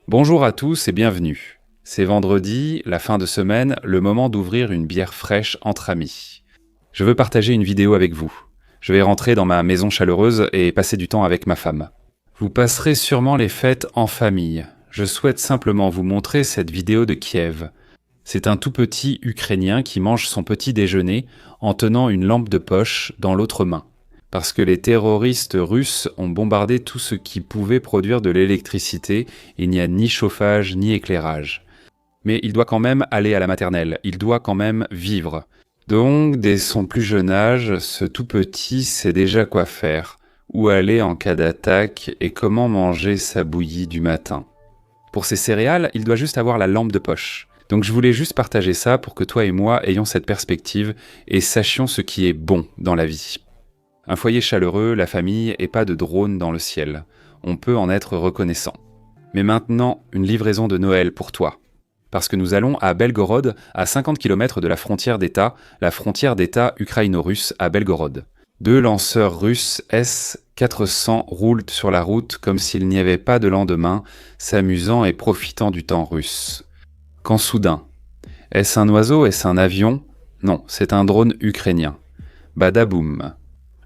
Bonjour à tous et bienvenue. C'est vendredi, la fin de semaine, le moment d'ouvrir une bière fraîche entre amis. Je veux partager une vidéo avec vous. Je vais rentrer dans ma maison chaleureuse et passer du temps avec ma femme. Vous passerez sûrement les fêtes en famille. Je souhaite simplement vous montrer cette vidéo de Kiev. C'est un tout petit Ukrainien qui mange son petit déjeuner en tenant une lampe de poche dans l'autre main. Parce que les terroristes russes ont bombardé tout ce qui pouvait produire de l'électricité, il n'y a ni chauffage ni éclairage. Mais il doit quand même aller à la maternelle, il doit quand même vivre. Donc, dès son plus jeune âge, ce tout petit sait déjà quoi faire, où aller en cas d'attaque et comment manger sa bouillie du matin. Pour ses céréales, il doit juste avoir la lampe de poche. Donc je voulais juste partager ça pour que toi et moi ayons cette perspective et sachions ce qui est bon dans la vie. Un foyer chaleureux, la famille et pas de drone dans le ciel. On peut en être reconnaissant. Mais maintenant, une livraison de Noël pour toi. Parce que nous allons à Belgorod, à 50 km de la frontière d'État ukraino-russe à Belgorod. 2 lanceurs russes S-400 roulent sur la route comme s'il n'y avait pas de lendemain, s'amusant et profitant du temps russe. Quand soudain, est-ce un oiseau, est-ce un avion ? Non, c'est un drone ukrainien. Badaboum.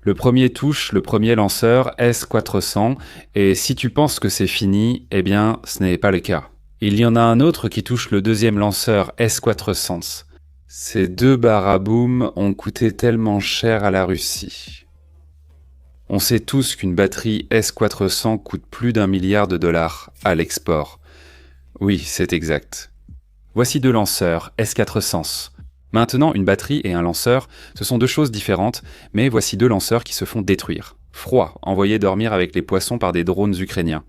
Le premier touche le premier lanceur S-400 et si tu penses que c'est fini, eh bien, ce n'est pas le cas. Il y en a un autre qui touche le deuxième lanceur S-400. Ces 2 baraboum ont coûté tellement cher à la Russie. On sait tous qu'une batterie S-400 coûte plus d'1 milliard de dollars à l'export. Oui, c'est exact. Voici 2 lanceurs S-400. Maintenant, une batterie et un lanceur, ce sont 2 choses différentes, mais voici 2 lanceurs qui se font détruire. Froid, envoyés dormir avec les poissons par des drones ukrainiens.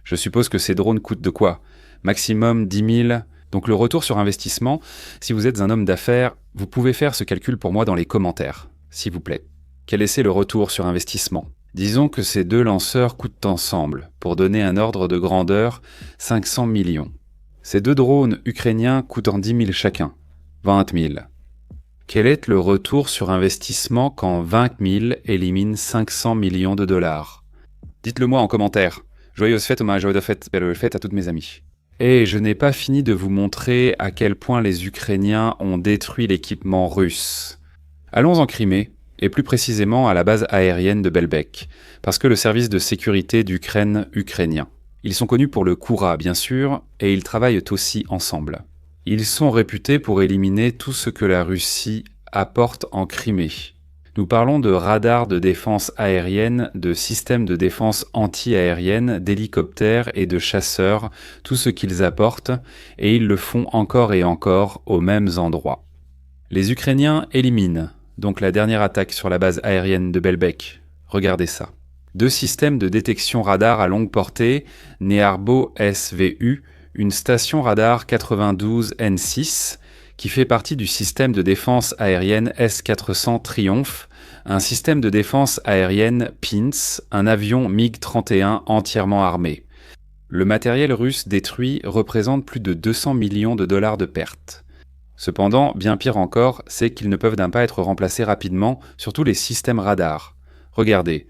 Je suppose que ces drones coûtent de quoi ? Maximum 10 000. Donc le retour sur investissement, si vous êtes un homme d'affaires, vous pouvez faire ce calcul pour moi dans les commentaires, s'il vous plaît. Quel est le retour sur investissement ? Disons que ces 2 lanceurs coûtent ensemble, pour donner un ordre de grandeur, 500 millions. Ces 2 drones ukrainiens coûtent en 10 000 chacun. 20 000. Quel est le retour sur investissement quand 20 000 élimine 500 millions de dollars ? Dites-le moi en commentaire. Joyeuses fêtes, belle fête à toutes mes amies. Et je n'ai pas fini de vous montrer à quel point les Ukrainiens ont détruit l'équipement russe. Allons en Crimée, et plus précisément à la base aérienne de Belbek, parce que le service de sécurité d'Ukraine ukrainien. Ils sont connus pour le Koura, bien sûr, et ils travaillent aussi ensemble. Ils sont réputés pour éliminer tout ce que la Russie apporte en Crimée. Nous parlons de radars de défense aérienne, de systèmes de défense anti-aérienne, d'hélicoptères et de chasseurs, tout ce qu'ils apportent, et ils le font encore et encore aux mêmes endroits. Les Ukrainiens éliminent, donc la dernière attaque sur la base aérienne de Belbek. Regardez ça. 2 systèmes de détection radar à longue portée, Nearbo SVU, une station radar 92 N6 qui fait partie du système de défense aérienne S-400 Triumph, un système de défense aérienne PINS, un avion MiG-31 entièrement armé. Le matériel russe détruit représente plus de 200 millions de dollars de pertes. Cependant, bien pire encore, c'est qu'ils ne peuvent pas être remplacés rapidement, surtout les systèmes radars. Regardez,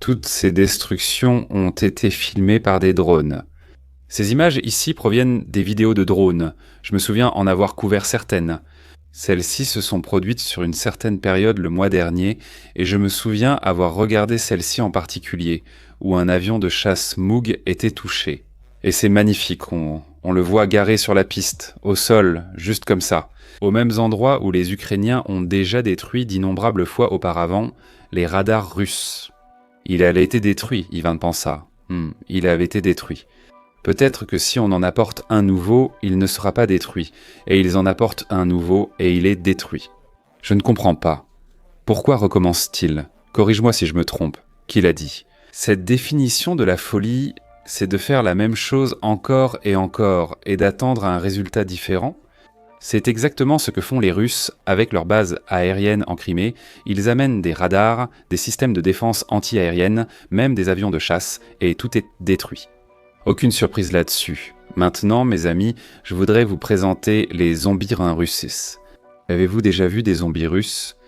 toutes ces destructions ont été filmées par des drones. Ces images ici proviennent des vidéos de drones. Je me souviens en avoir couvert certaines. Celles-ci se sont produites sur une certaine période le mois dernier et je me souviens avoir regardé celle-ci en particulier, où un avion de chasse Moog était touché. Et c'est magnifique, on le voit garé sur la piste, au sol, juste comme ça, aux mêmes endroits où les Ukrainiens ont déjà détruit d'innombrables fois auparavant les radars russes. Il avait été détruit, Ivan pensa. Il avait été détruit. Peut-être que si on en apporte un nouveau, il ne sera pas détruit, et ils en apportent un nouveau, et il est détruit. Je ne comprends pas. Pourquoi recommence-t-il ? Corrige-moi si je me trompe. Qui l'a dit ? Cette définition de la folie, c'est de faire la même chose encore, et d'attendre un résultat différent ? C'est exactement ce que font les Russes avec leur base aérienne en Crimée. Ils amènent des radars, des systèmes de défense anti-aérienne, même des avions de chasse, et tout est détruit. Aucune surprise là-dessus. Maintenant, mes amis, je voudrais vous présenter les zombies russes. Avez-vous déjà vu des zombies russes ?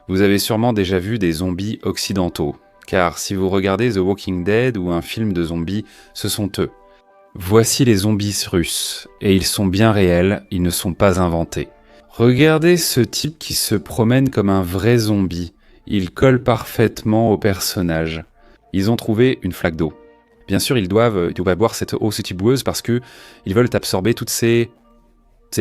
Vous avez sûrement déjà vu des zombies occidentaux, car si vous regardez The Walking Dead ou un film de zombies, ce sont eux. Voici les zombies russes, et ils sont bien réels, ils ne sont pas inventés. Regardez ce type qui se promène comme un vrai zombie. Il colle parfaitement au personnage. Ils ont trouvé une flaque d'eau. Bien sûr, ils doivent boire cette eau boueuse parce que ils veulent absorber toutes ces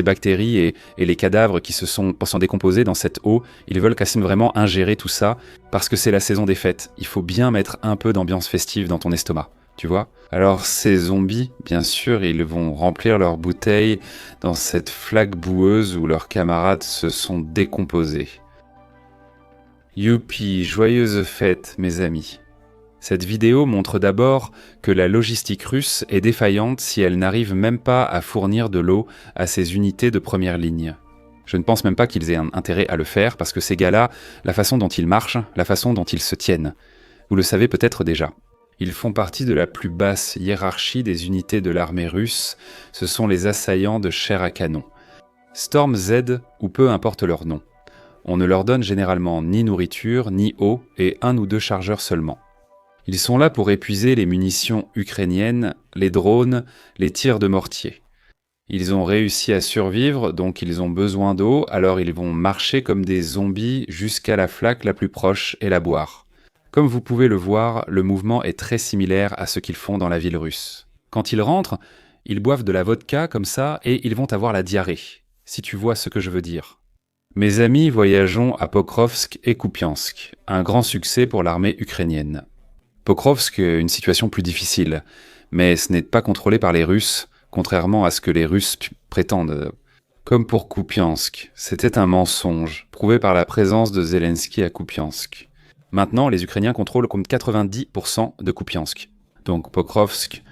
bactéries et les cadavres qui se sont décomposés dans cette eau. Ils veulent quand même vraiment ingérer tout ça parce que c'est la saison des fêtes. Il faut bien mettre un peu d'ambiance festive dans ton estomac, tu vois. Alors ces zombies, bien sûr, ils vont remplir leurs bouteilles dans cette flaque boueuse où leurs camarades se sont décomposés. Youpi, joyeuse fête, mes amis. Cette vidéo montre d'abord que la logistique russe est défaillante si elle n'arrive même pas à fournir de l'eau à ces unités de première ligne. Je ne pense même pas qu'ils aient un intérêt à le faire parce que ces gars-là, la façon dont ils marchent, la façon dont ils se tiennent, vous le savez peut-être déjà. Ils font partie de la plus basse hiérarchie des unités de l'armée russe, ce sont les assaillants de chair à canon. Storm Z ou peu importe leur nom. On ne leur donne généralement ni nourriture, ni eau et 1 ou 2 chargeurs seulement. Ils sont là pour épuiser les munitions ukrainiennes, les drones, les tirs de mortier. Ils ont réussi à survivre, donc ils ont besoin d'eau, alors ils vont marcher comme des zombies jusqu'à la flaque la plus proche et la boire. Comme vous pouvez le voir, le mouvement est très similaire à ce qu'ils font dans la ville russe. Quand ils rentrent, ils boivent de la vodka comme ça et ils vont avoir la diarrhée, si tu vois ce que je veux dire. Mes amis, voyageons à Pokrovsk et Kupiansk, un grand succès pour l'armée ukrainienne. Pokrovsk, une situation plus difficile, mais ce n'est pas contrôlé par les Russes, contrairement à ce que les Russes prétendent. Comme pour Kupiansk, c'était un mensonge, prouvé par la présence de Zelensky à Kupiansk. Maintenant, les Ukrainiens contrôlent comme 90% de Kupiansk. Donc Pokrovsk,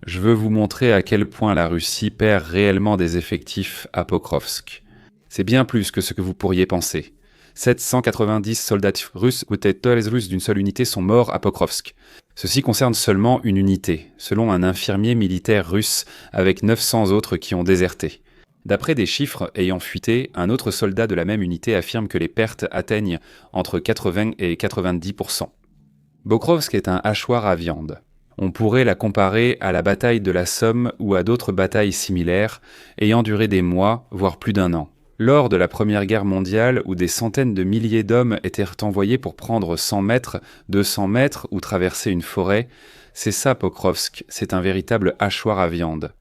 je veux vous montrer à quel point la Russie perd réellement des effectifs à Pokrovsk. C'est bien plus que ce que vous pourriez penser. 790 soldats russes ou têtes russes d'une seule unité sont morts à Pokrovsk. Ceci concerne seulement une unité, selon un infirmier militaire russe avec 900 autres qui ont déserté. D'après des chiffres ayant fuité, un autre soldat de la même unité affirme que les pertes atteignent entre 80 et 90%. Pokrovsk est un hachoir à viande. On pourrait la comparer à la bataille de la Somme ou à d'autres batailles similaires, ayant duré des mois, voire plus d'1 an. Lors de la Première Guerre mondiale, où des centaines de milliers d'hommes étaient envoyés pour prendre 100 mètres, 200 mètres ou traverser une forêt, c'est ça Pokrovsk, c'est un véritable hachoir à viande.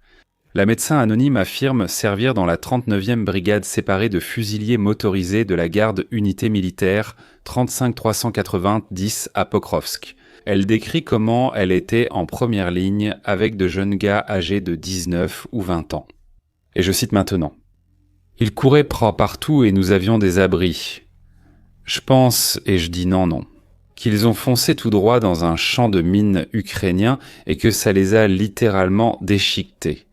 La médecin anonyme affirme servir dans la 39e brigade séparée de fusiliers motorisés de la garde unité militaire 35-390 à Pokrovsk. Elle décrit comment elle était en première ligne avec de jeunes gars âgés de 19 ou 20 ans. Et je cite maintenant. Ils couraient partout et nous avions des abris. Je pense, et je dis non, qu'ils ont foncé tout droit dans un champ de mines ukrainien et que ça les a littéralement déchiquetés.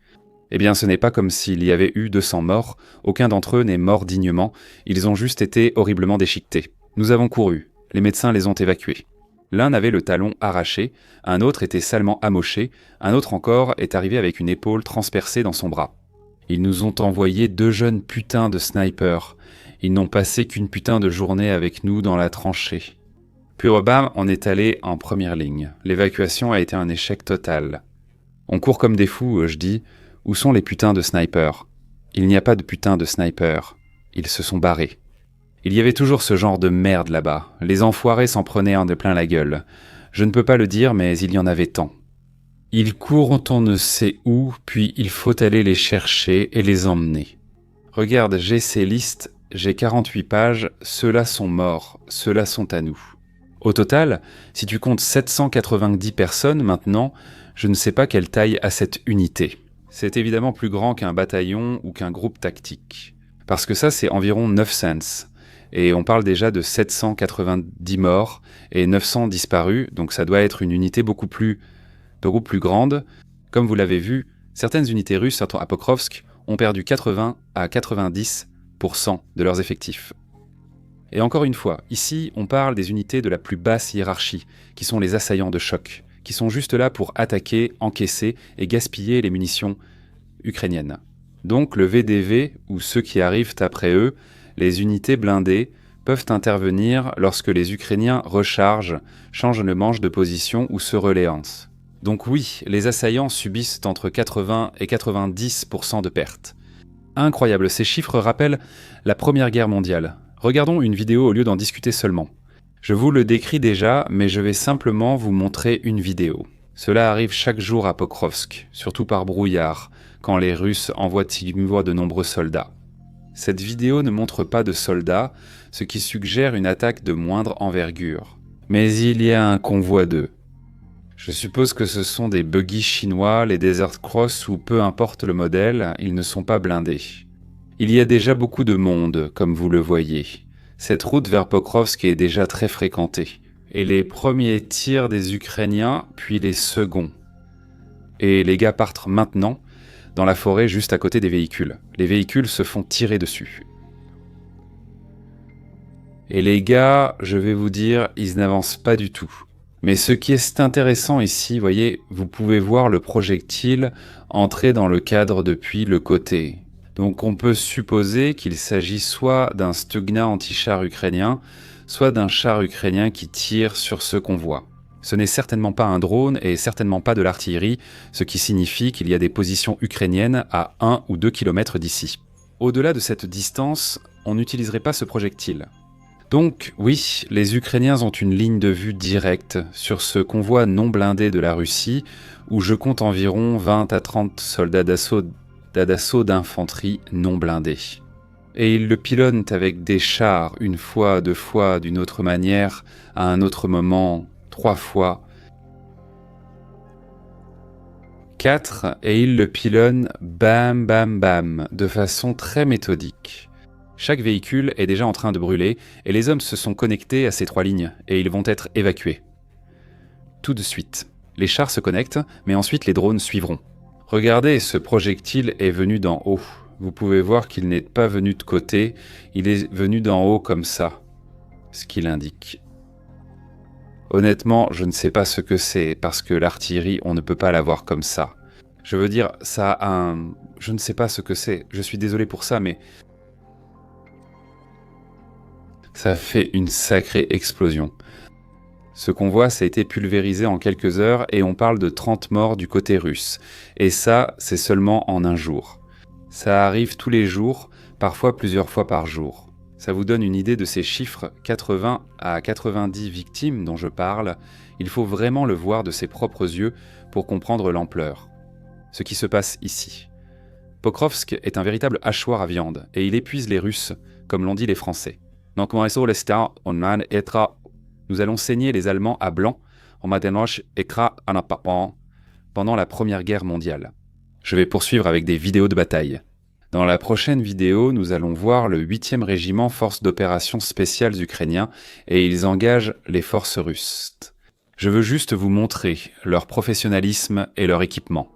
Eh bien, ce n'est pas comme s'il y avait eu 200 morts, aucun d'entre eux n'est mort dignement, ils ont juste été horriblement déchiquetés. Nous avons couru, les médecins les ont évacués. L'un avait le talon arraché, un autre était salement amoché, un autre encore est arrivé avec une épaule transpercée dans son bras. Ils nous ont envoyé 2 jeunes putains de snipers. Ils n'ont passé qu'une putain de journée avec nous dans la tranchée. Puis bam, on est allé en première ligne. L'évacuation a été un échec total. On court comme des fous, je dis. Où sont les putains de snipers ? Il n'y a pas de putains de snipers. Ils se sont barrés. Il y avait toujours ce genre de merde là-bas. Les enfoirés s'en prenaient un de plein la gueule. Je ne peux pas le dire, mais il y en avait tant. Ils courent on ne sait où, puis il faut aller les chercher et les emmener. Regarde, j'ai ces listes, j'ai 48 pages, ceux-là sont morts, ceux-là sont à nous. Au total, si tu comptes 790 personnes maintenant, je ne sais pas quelle taille a cette unité. C'est évidemment plus grand qu'un bataillon ou qu'un groupe tactique. Parce que ça, c'est environ 9 cents. Et on parle déjà de 790 morts et 900 disparus, donc ça doit être une unité beaucoup plus grande. Comme vous l'avez vu, certaines unités russes à Pokrovsk ont perdu 80 à 90% de leurs effectifs. Et encore une fois, ici, on parle des unités de la plus basse hiérarchie, qui sont les assaillants de choc, qui sont juste là pour attaquer, encaisser et gaspiller les munitions ukrainiennes. Donc le VDV, ou ceux qui arrivent après eux, les unités blindées, peuvent intervenir lorsque les Ukrainiens rechargent, changent le manche de position ou se relancent. Donc oui, les assaillants subissent entre 80 et 90% de pertes. Incroyable, ces chiffres rappellent la Première Guerre mondiale. Regardons une vidéo au lieu d'en discuter seulement. Je vous le décris déjà, mais je vais simplement vous montrer une vidéo. Cela arrive chaque jour à Pokrovsk, surtout par brouillard, quand les Russes envoient de nombreux soldats. Cette vidéo ne montre pas de soldats, ce qui suggère une attaque de moindre envergure. Mais il y a un convoi d'eux. Je suppose que ce sont des buggy chinois, les Desert Cross, ou peu importe le modèle, ils ne sont pas blindés. Il y a déjà beaucoup de monde, comme vous le voyez. Cette route vers Pokrovsk est déjà très fréquentée. Et les premiers tirs des Ukrainiens, puis les seconds. Et les gars partent maintenant, dans la forêt juste à côté des véhicules. Les véhicules se font tirer dessus. Et les gars, je vais vous dire, ils n'avancent pas du tout. Mais ce qui est intéressant ici, voyez, vous pouvez voir le projectile entrer dans le cadre depuis le côté. Donc on peut supposer qu'il s'agit soit d'un Stugna anti-char ukrainien, soit d'un char ukrainien qui tire sur ce convoi. Ce n'est certainement pas un drone et certainement pas de l'artillerie, ce qui signifie qu'il y a des positions ukrainiennes à 1 ou 2 km d'ici. Au-delà de cette distance, on n'utiliserait pas ce projectile. Donc oui, les Ukrainiens ont une ligne de vue directe sur ce convoi non blindé de la Russie, où je compte environ 20 à 30 soldats d'assaut d'infanterie non blindés. Et ils le pilonnent avec des chars, une fois, deux fois, d'une autre manière, à un autre moment, 3 fois, 4, et ils le pilonnent bam bam bam, de façon très méthodique. Chaque véhicule est déjà en train de brûler, et les hommes se sont connectés à ces 3 lignes, et ils vont être évacués. Tout de suite. Les chars se connectent, mais ensuite les drones suivront. Regardez, ce projectile est venu d'en haut. Vous pouvez voir qu'il n'est pas venu de côté, il est venu d'en haut comme ça, ce qu'il indique. Honnêtement, je ne sais pas ce que c'est, parce que l'artillerie, on ne peut pas l'avoir comme ça. Je veux dire, ça a un... Je ne sais pas ce que c'est, je suis désolé pour ça, mais... ça fait une sacrée explosion. Ce convoi, ça a été pulvérisé en quelques heures et on parle de 30 morts du côté russe. Et ça, c'est seulement en un jour. Ça arrive tous les jours, parfois plusieurs fois par jour. Ça vous donne une idée de ces chiffres, 80 à 90 victimes dont je parle. Il faut vraiment le voir de ses propres yeux pour comprendre l'ampleur. Ce qui se passe ici. Pokrovsk est un véritable hachoir à viande et il épuise les Russes, comme l'ont dit les Français. Nous allons saigner les Allemands à blanc pendant la Première Guerre mondiale. Je vais poursuivre avec des vidéos de bataille. Dans la prochaine vidéo, nous allons voir le 8e régiment forces d'opérations spéciales ukrainiens et ils engagent les forces russes. Je veux juste vous montrer leur professionnalisme et leur équipement.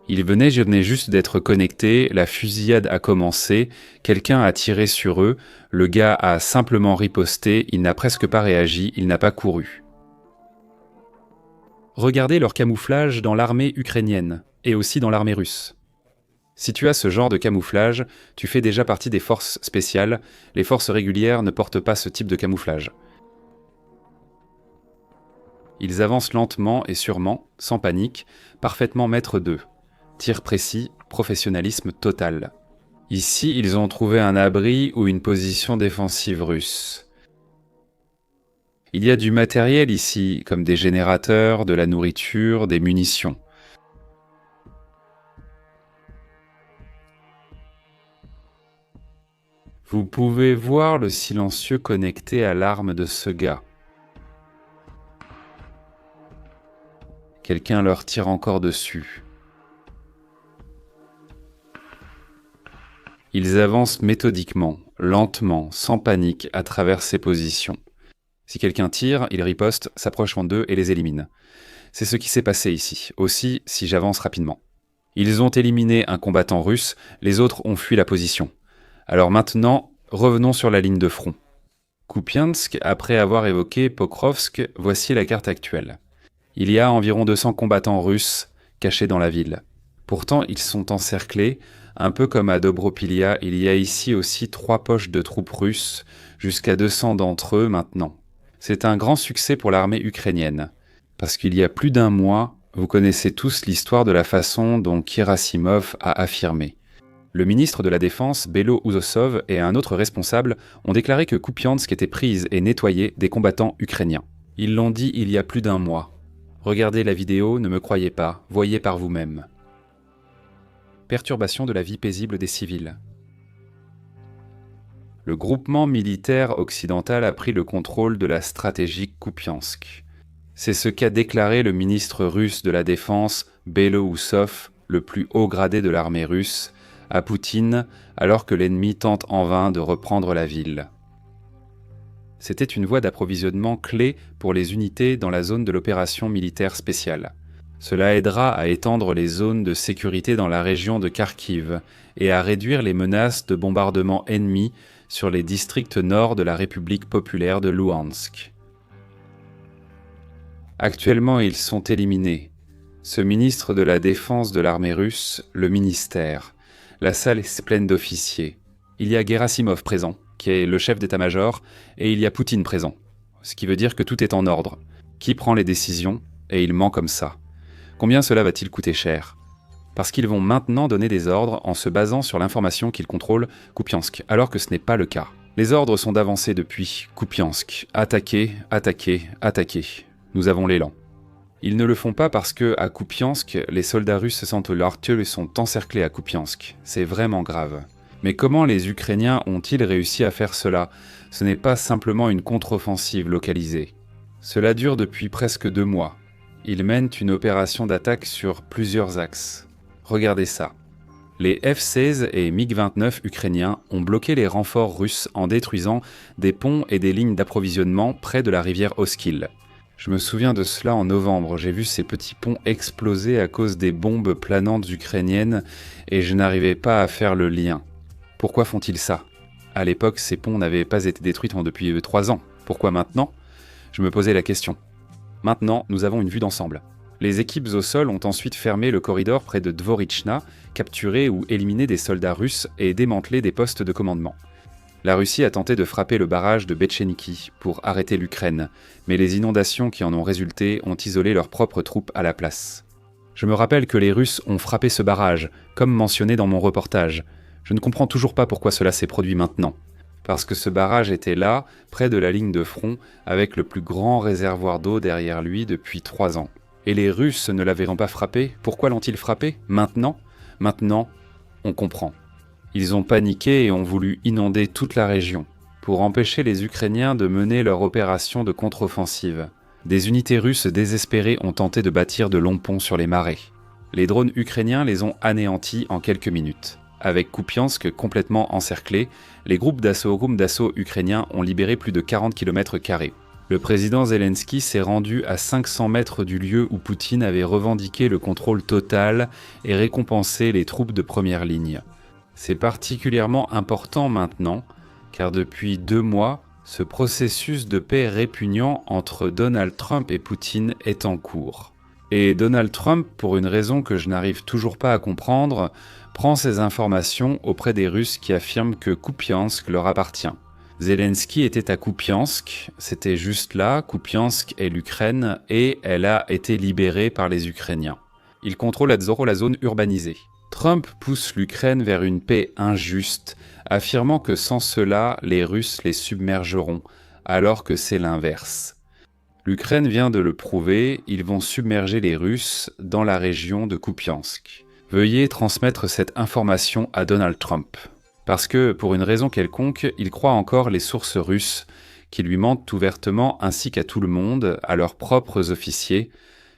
Ils venaient juste d'être connectés, la fusillade a commencé, quelqu'un a tiré sur eux, le gars a simplement riposté, il n'a presque pas réagi, il n'a pas couru. Regardez leur camouflage dans l'armée ukrainienne, et aussi dans l'armée russe. Si tu as ce genre de camouflage, tu fais déjà partie des forces spéciales, les forces régulières ne portent pas ce type de camouflage. Ils avancent lentement et sûrement, sans panique, parfaitement maîtres d'eux. Tir précis, professionnalisme total. Ici, ils ont trouvé un abri ou une position défensive russe. Il y a du matériel ici, comme des générateurs, de la nourriture, des munitions. Vous pouvez voir le silencieux connecté à l'arme de ce gars. Quelqu'un leur tire encore dessus. Ils avancent méthodiquement, lentement, sans panique, à travers ces positions. Si quelqu'un tire, ils ripostent, s'approchent d'eux et les éliminent. C'est ce qui s'est passé ici, aussi si j'avance rapidement. Ils ont éliminé un combattant russe, les autres ont fui la position. Alors maintenant, revenons sur la ligne de front. Kupiansk, après avoir évoqué Pokrovsk, voici la carte actuelle. Il y a environ 200 combattants russes cachés dans la ville. Pourtant, ils sont encerclés. Un peu comme à Dobropilia, il y a ici aussi 3 poches de troupes russes, jusqu'à 200 d'entre eux maintenant. C'est un grand succès pour l'armée ukrainienne. Parce qu'il y a plus d'un mois, vous connaissez tous l'histoire de la façon dont Gerasimov a affirmé. Le ministre de la Défense, Bello Usosov, et un autre responsable ont déclaré que Kupiansk était prise et nettoyée des combattants ukrainiens. Ils l'ont dit il y a plus d'un mois. Regardez la vidéo, ne me croyez pas, voyez par vous-même. Perturbation de la vie paisible des civils. Le groupement militaire occidental a pris le contrôle de la stratégique Kupiansk. C'est ce qu'a déclaré le ministre russe de la Défense, Bello Usosov, le plus haut gradé de l'armée russe, à Poutine, alors que l'ennemi tente en vain de reprendre la ville. C'était une voie d'approvisionnement clé pour les unités dans la zone de l'opération militaire spéciale. Cela aidera à étendre les zones de sécurité dans la région de Kharkiv et à réduire les menaces de bombardement ennemis sur les districts nord de la République populaire de Louhansk. Actuellement, ils sont éliminés. Ce ministre de la Défense de l'armée russe, le ministère. La salle est pleine d'officiers. Il y a Gerasimov présent, qui est le chef d'état-major, et il y a Poutine présent. Ce qui veut dire que tout est en ordre. Qui prend les décisions, et il ment comme ça. Combien cela va-t-il coûter cher ? Parce qu'ils vont maintenant donner des ordres en se basant sur l'information qu'ils contrôlent Kupiansk, alors que ce n'est pas le cas. Les ordres sont d'avancer depuis Kupiansk. Attaquer, attaquer, attaquer. Nous avons l'élan. Ils ne le font pas parce que, à Kupiansk, les soldats russes sentent l'artillerie sont encerclés à Kupiansk. C'est vraiment grave. Mais comment les Ukrainiens ont-ils réussi à faire cela ? Ce n'est pas simplement une contre-offensive localisée. Cela dure depuis presque 2 mois. Ils mènent une opération d'attaque sur plusieurs axes. Regardez ça. Les F-16 et MiG-29 ukrainiens ont bloqué les renforts russes en détruisant des ponts et des lignes d'approvisionnement près de la rivière Oskil. Je me souviens de cela en novembre, j'ai vu ces petits ponts exploser à cause des bombes planantes ukrainiennes et je n'arrivais pas à faire le lien. Pourquoi font-ils ça ? À l'époque, ces ponts n'avaient pas été détruits depuis 3 ans. Pourquoi maintenant ? Je me posais la question. Maintenant, nous avons une vue d'ensemble. Les équipes au sol ont ensuite fermé le corridor près de Dvorichna, capturé ou éliminé des soldats russes et démantelé des postes de commandement. La Russie a tenté de frapper le barrage de Betcheniki pour arrêter l'Ukraine, mais les inondations qui en ont résulté ont isolé leurs propres troupes à la place. Je me rappelle que les Russes ont frappé ce barrage, comme mentionné dans mon reportage. Je ne comprends toujours pas pourquoi cela s'est produit maintenant. Parce que ce barrage était là, près de la ligne de front, avec le plus grand réservoir d'eau derrière lui depuis 3 ans. Et les Russes ne l'avaient pas frappé. Pourquoi l'ont-ils frappé ? Maintenant, on comprend. Ils ont paniqué et ont voulu inonder toute la région, pour empêcher les Ukrainiens de mener leur opération de contre-offensive. Des unités russes désespérées ont tenté de bâtir de longs ponts sur les marais. Les drones ukrainiens les ont anéantis en quelques minutes. Avec Kupiansk complètement encerclé, les groupes d'assaut ukrainiens ont libéré plus de 40 km². Le président Zelensky s'est rendu à 500 mètres du lieu où Poutine avait revendiqué le contrôle total et récompensé les troupes de première ligne. C'est particulièrement important maintenant, car depuis 2 mois, ce processus de paix répugnant entre Donald Trump et Poutine est en cours. Et Donald Trump, pour une raison que je n'arrive toujours pas à comprendre, prend ces informations auprès des Russes qui affirment que Kupiansk leur appartient. Zelensky était à Kupiansk, c'était juste là, Kupiansk est l'Ukraine, et elle a été libérée par les Ukrainiens. Il contrôle à la zone urbanisée. Trump pousse l'Ukraine vers une paix injuste, affirmant que sans cela, les Russes les submergeront, alors que c'est l'inverse. L'Ukraine vient de le prouver, ils vont submerger les Russes dans la région de Kupiansk. Veuillez transmettre cette information à Donald Trump. Parce que, pour une raison quelconque, il croit encore les sources russes, qui lui mentent ouvertement ainsi qu'à tout le monde, à leurs propres officiers.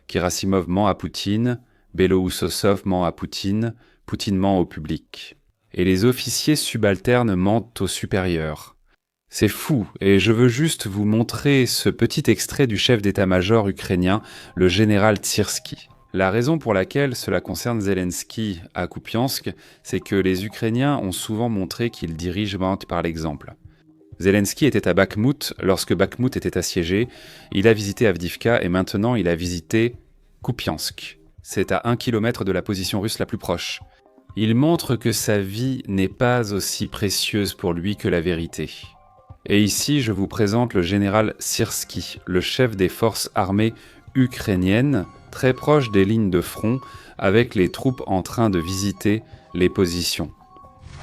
Gerasimov ment à Poutine, Bello Usosov ment à Poutine, Poutine ment au public. Et les officiers subalternes mentent aux supérieurs. C'est fou, et je veux juste vous montrer ce petit extrait du chef d'état-major ukrainien, le général Tsirsky. La raison pour laquelle cela concerne Zelensky à Kupiansk, c'est que les Ukrainiens ont souvent montré qu'ils dirigent par l'exemple. Zelensky était à Bakhmout lorsque Bakhmout était assiégé, il a visité Avdiivka et maintenant il a visité Kupiansk. C'est à 1 km de la position russe la plus proche. Il montre que sa vie n'est pas aussi précieuse pour lui que la vérité. Et ici, je vous présente le général Tsirsky, le chef des forces armées ukrainienne, très proche des lignes de front, avec les troupes en train de visiter les positions.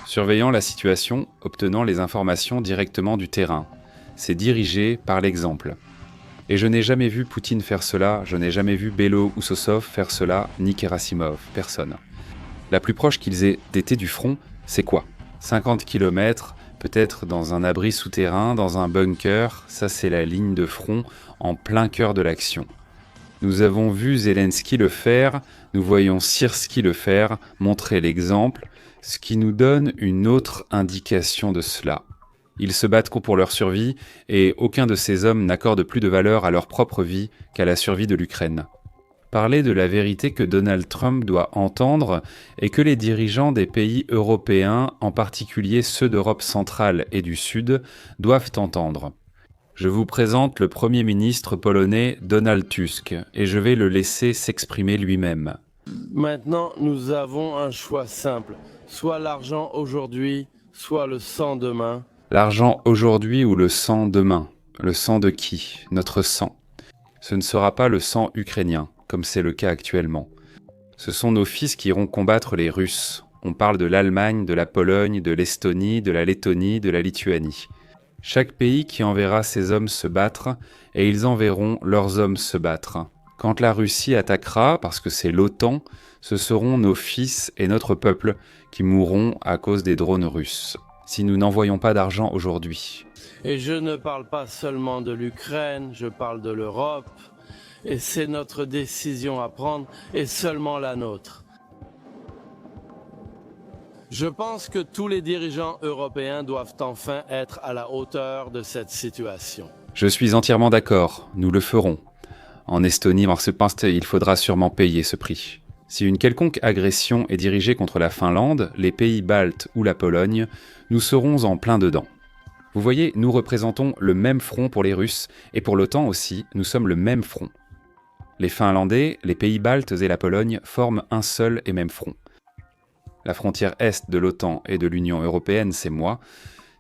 Surveillant la situation, obtenant les informations directement du terrain. C'est dirigé par l'exemple. Et je n'ai jamais vu Poutine faire cela, je n'ai jamais vu Bello ou Sossov faire cela, ni Gerasimov, personne. La plus proche qu'ils aient été du front, c'est quoi ? 50 km, peut-être dans un abri souterrain, dans un bunker, ça c'est la ligne de front en plein cœur de l'action. Nous avons vu Zelensky le faire, nous voyons Syrski le faire, montrer l'exemple, ce qui nous donne une autre indication de cela. Ils se battent pour leur survie et aucun de ces hommes n'accorde plus de valeur à leur propre vie qu'à la survie de l'Ukraine. Parler de la vérité que Donald Trump doit entendre et que les dirigeants des pays européens, en particulier ceux d'Europe centrale et du Sud, doivent entendre. Je vous présente le Premier ministre polonais Donald Tusk et je vais le laisser s'exprimer lui-même. Maintenant, nous avons un choix simple. Soit l'argent aujourd'hui, soit le sang demain. L'argent aujourd'hui ou le sang demain? Le sang de qui? Notre sang. Ce ne sera pas le sang ukrainien, comme c'est le cas actuellement. Ce sont nos fils qui iront combattre les Russes. On parle de l'Allemagne, de la Pologne, de l'Estonie, de la Lettonie, de la Lituanie. Chaque pays qui enverra ses hommes se battre, et ils enverront leurs hommes se battre. Quand la Russie attaquera, parce que c'est l'OTAN, ce seront nos fils et notre peuple qui mourront à cause des drones russes, si nous n'envoyons pas d'argent aujourd'hui. Et je ne parle pas seulement de l'Ukraine, je parle de l'Europe. Et c'est notre décision à prendre, et seulement la nôtre. Je pense que tous les dirigeants européens doivent enfin être à la hauteur de cette situation. Je suis entièrement d'accord, nous le ferons. En Estonie, il faudra sûrement payer ce prix. Si une quelconque agression est dirigée contre la Finlande, les pays baltes ou la Pologne, nous serons en plein dedans. Vous voyez, nous représentons le même front pour les Russes, et pour l'OTAN aussi, nous sommes le même front. Les Finlandais, les pays baltes et la Pologne forment un seul et même front. La frontière est de l'OTAN et de l'Union européenne, c'est moi.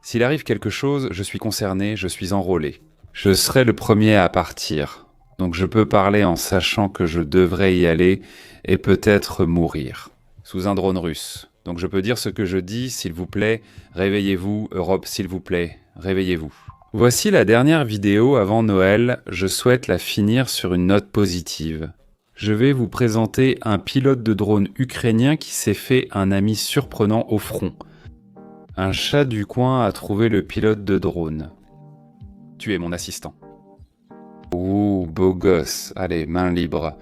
S'il arrive quelque chose, je suis concerné, je suis enrôlé. Je serai le premier à partir. Donc je peux parler en sachant que je devrais y aller et peut-être mourir. Sous un drone russe. Donc je peux dire ce que je dis, s'il vous plaît, réveillez-vous, Europe, s'il vous plaît, réveillez-vous. Voici la dernière vidéo avant Noël, je souhaite la finir sur une note positive. Je vais vous présenter un pilote de drone ukrainien qui s'est fait un ami surprenant au front. Un chat du coin a trouvé le pilote de drone. Tu es mon assistant. Ouh, beau gosse, allez, main libre.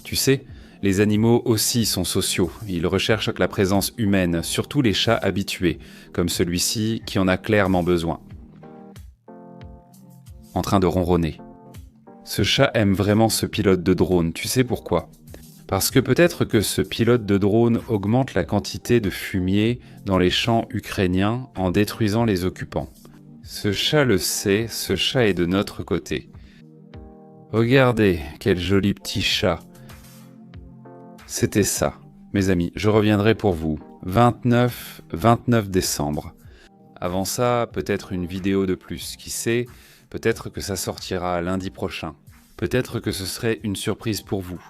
Tu sais, les animaux aussi sont sociaux, ils recherchent la présence humaine, surtout les chats habitués, comme celui-ci qui en a clairement besoin. En train de ronronner. Ce chat aime vraiment ce pilote de drone, tu sais pourquoi? Parce que peut-être que ce pilote de drone augmente la quantité de fumier dans les champs ukrainiens en détruisant les occupants. Ce chat le sait, ce chat est de notre côté. Regardez, quel joli petit chat. C'était ça. Mes amis, je reviendrai pour vous. 29 décembre. Avant ça, peut-être une vidéo de plus. Qui sait, peut-être que ça sortira lundi prochain. Peut-être que ce serait une surprise pour vous.